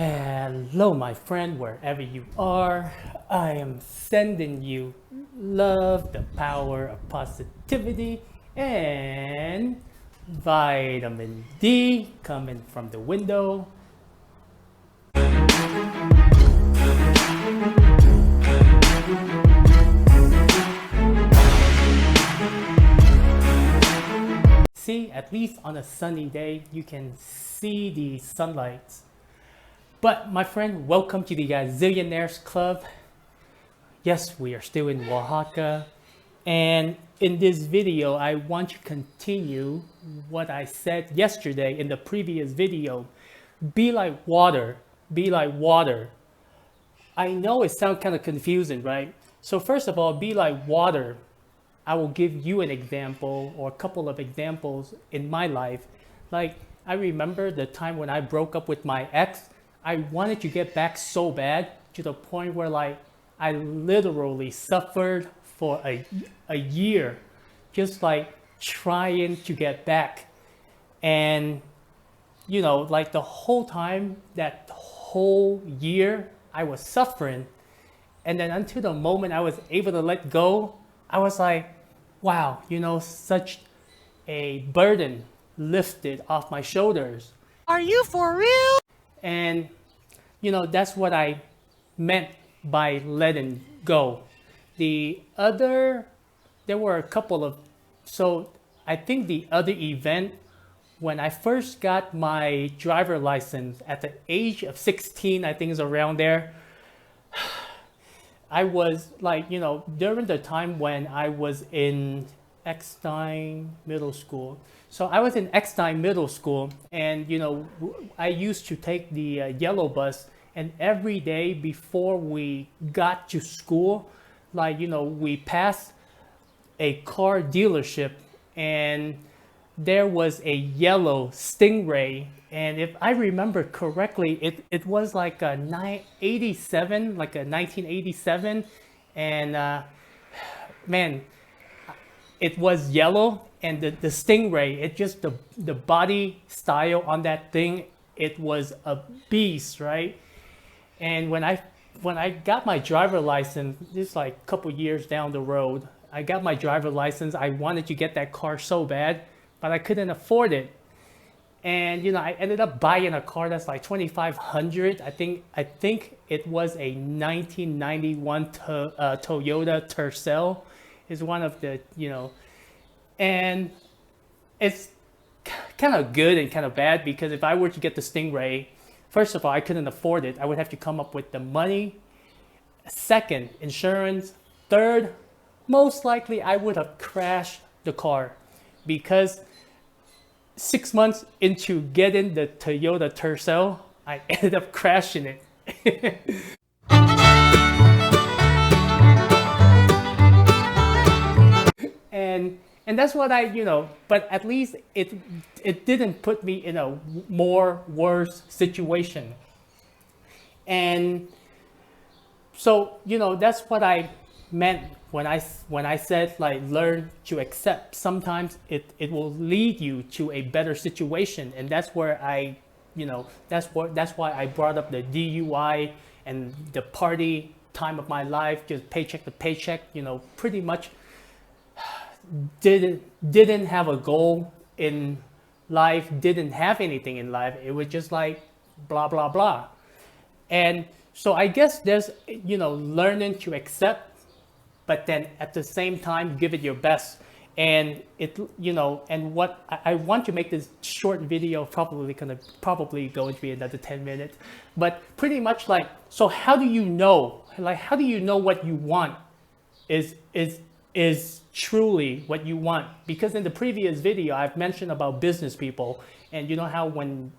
Hello, my friend, wherever you are. I am sending you love, the power of positivity, and vitamin D coming from the window. See, at least on a sunny day, you can see the sunlight. But my friend, welcome to the Gazillionaires Club. Yes, we are still in Oaxaca. And in this video, I want to continue what I said yesterday in the previous video. Be like water, be like water. I know it sounds kind of confusing, right? So first of all, be like water. I will give you an example or a couple of examples in my life. Like, I remember the time when I broke up with my ex. I wanted to get back so bad to the point where I literally suffered for a year just trying to get back. And the whole time, that whole year, I was suffering. And then until the moment I was able to let go, I was like, wow, such a burden lifted off my shoulders. Are you for real? And, that's what I meant by letting go. There were a couple of, so I think the other event, when I first got my driver license at the age of 16, I think is around there. I was during the time when I was in Eckstein Middle School. So I was in Eckstein Middle School, and I used to take the yellow bus, and every day before we got to school, we passed a car dealership, and there was a yellow Stingray. And if I remember correctly, it was like a 987, like a 1987. And man, it was yellow. And the Stingray, it just, the body style on that thing, it was a beast, right? And when I got my driver license, this like a couple years down the road, I got my driver license. I wanted to get that car so bad, but I couldn't afford it. And I ended up buying a car that's like 2,500. I think it was a 1991 Toyota Tercel. Is one of the and it's kind of good and kind of bad, because if I were to get the Stingray, first of all, I couldn't afford it. I would have to come up with the money. Second, insurance. Third, most likely I would have crashed the car, because 6 months into getting the Toyota Tercel, I ended up crashing it. and that's what but at least it didn't put me in a more worse situation. And so that's what I meant when I said learn to accept. Sometimes it will lead you to a better situation, and that's where that's why I brought up the DUI and the party time of my life, just paycheck to paycheck. Pretty much didn't have a goal in life, didn't have anything in life. It was just like blah blah blah. And so I guess there's learning to accept, but then at the same time give it your best. And and what I want to make this short video, probably going to be another 10 minutes, but pretty much so how do you know what you want is truly what you want? Because in the previous video I've mentioned about business people, and how when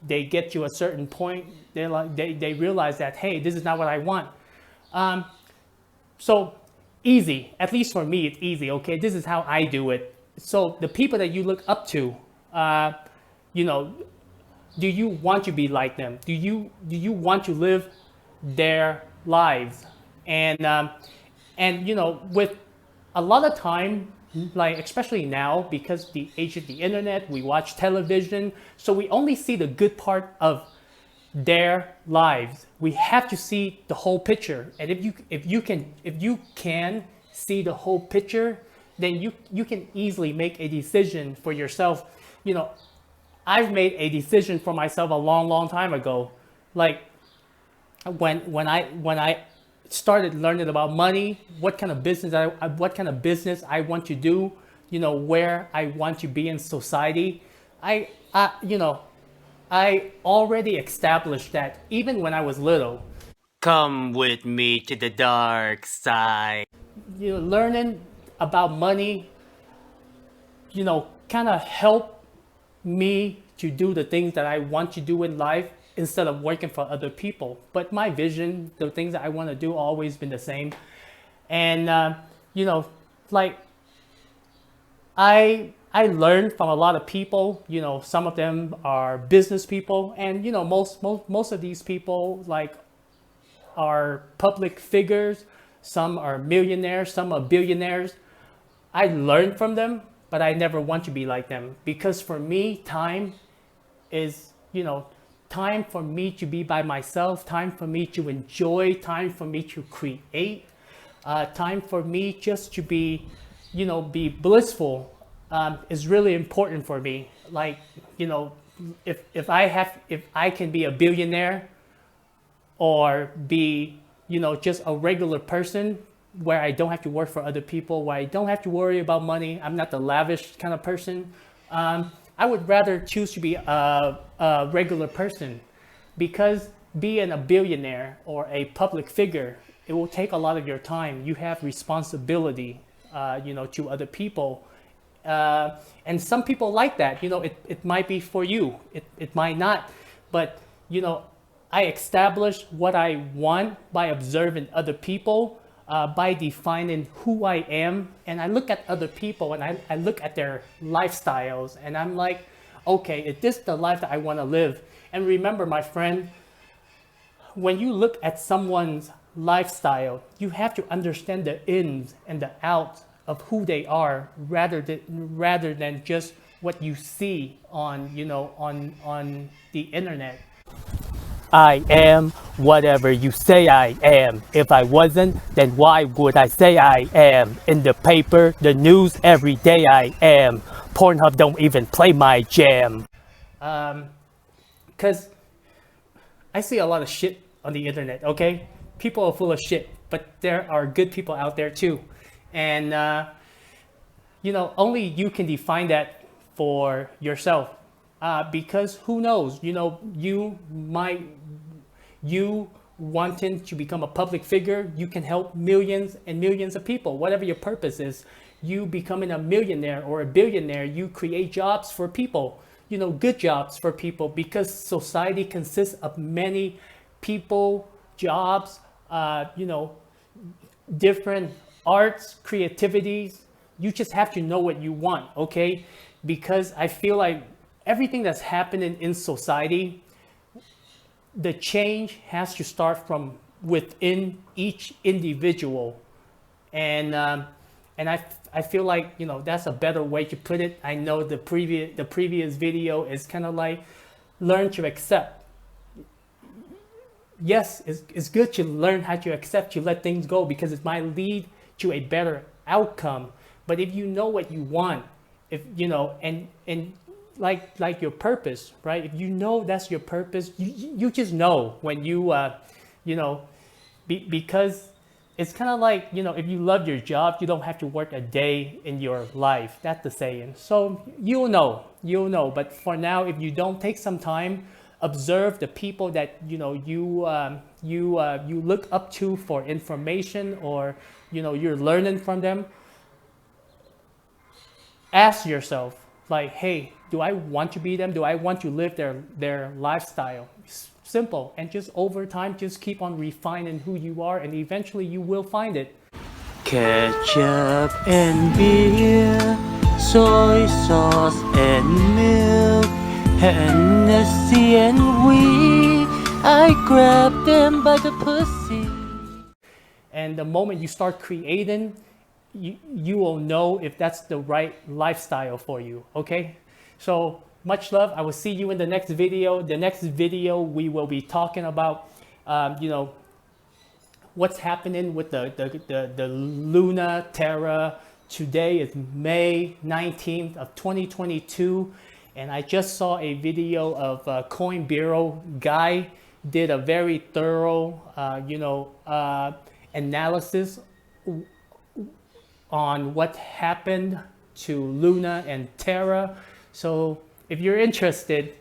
they get to a certain point, they realize that, hey, this is not what I want. So easy, at least for me, it's easy. Okay, this is how I do it. So the people that you look up to, do you want to be like them? Do you want to live their lives? And with a lot of time, especially now, because the age of the internet, we watch television, so we only see the good part of their lives. We have to see the whole picture. And if you can see the whole picture, then you can easily make a decision for yourself. You know, I've made a decision for myself a long time ago. Like when I started learning about money, what kind of business I want to do, you know, where I want to be in society. You know, I already established that even when I was little. Come with me to the dark side. You know, learning about money, you know, kind of help me to do the things that I want to do in life instead of working for other people. But my vision, the things that I want to do, always been the same. And you know, like I learned from a lot of people. You know, some of them are business people, and you know, most of these people like are public figures. Some are millionaires, some are billionaires. I learned from them, but I never want to be like them, because for me, time is, you know, time for me to be by myself, time for me to enjoy, time for me to create, time for me just to be, you know, be blissful, is really important for me. Like, you know, if I can be a billionaire or be, you know, just a regular person where I don't have to work for other people, where I don't have to worry about money, I'm not the lavish kind of person. I would rather choose to be a regular person, because being a billionaire or a public figure, it will take a lot of your time. You have responsibility, you know, to other people. And some people like that. You know, it might be for you, it might not. But, you know, I establish what I want by observing other people, by defining who I am. And I look at other people and I look at their lifestyles and I'm like, okay, is this the life that I want to live? And remember, my friend, when you look at someone's lifestyle, you have to understand the ins and the outs of who they are, rather than just what you see on, you know, on the internet. I am whatever you say I am. If I wasn't, then why would I say I am? In the paper, the news, every day I am. Pornhub don't even play my jam. Because I see a lot of shit on the internet, okay? People are full of shit, but there are good people out there too. And, you know, only you can define that for yourself. Because who knows, you know, you wanting to become a public figure, you can help millions and millions of people, whatever your purpose is. You becoming a millionaire or a billionaire, you create jobs for people, you know, good jobs for people, because society consists of many people, jobs, you know, different arts, creativities. You just have to know what you want, okay? Because I feel like everything that's happening in society, the change has to start from within each individual. And I feel like, you know, that's a better way to put it. I know the previous video is kind of like learn to accept. Yes, it's good to learn how to accept, to let things go, because it might lead to a better outcome. But if you know what you want, if you know, and like your purpose, right? If you know that's your purpose, you just know when you you know, because it's kind of like, you know, if you love your job, you don't have to work a day in your life. That's the saying. So you'll know. But for now, if you don't take some time, observe the people that, you know, you look up to for information, or, you know, you're learning from them. Ask yourself, like, hey, do I want to be them? Do I want to live their lifestyle? Simple. And just over time, just keep on refining who you are, and eventually you will find it. Ketchup and beer, soy sauce and milk, Hennessy and weed, I grab them by the pussy. And the moment you start creating, you will know if that's the right lifestyle for you, okay? So Much love. I will see you in the next video. The next video we will be talking about, you know, what's happening with the Luna Terra. Today is May 19th of 2022, and I just saw a video of Coin Bureau guy did a very thorough, analysis on what happened to Luna and Terra. So if you're interested,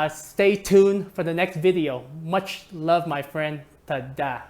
stay tuned for the next video. Much love, my friend. Tada.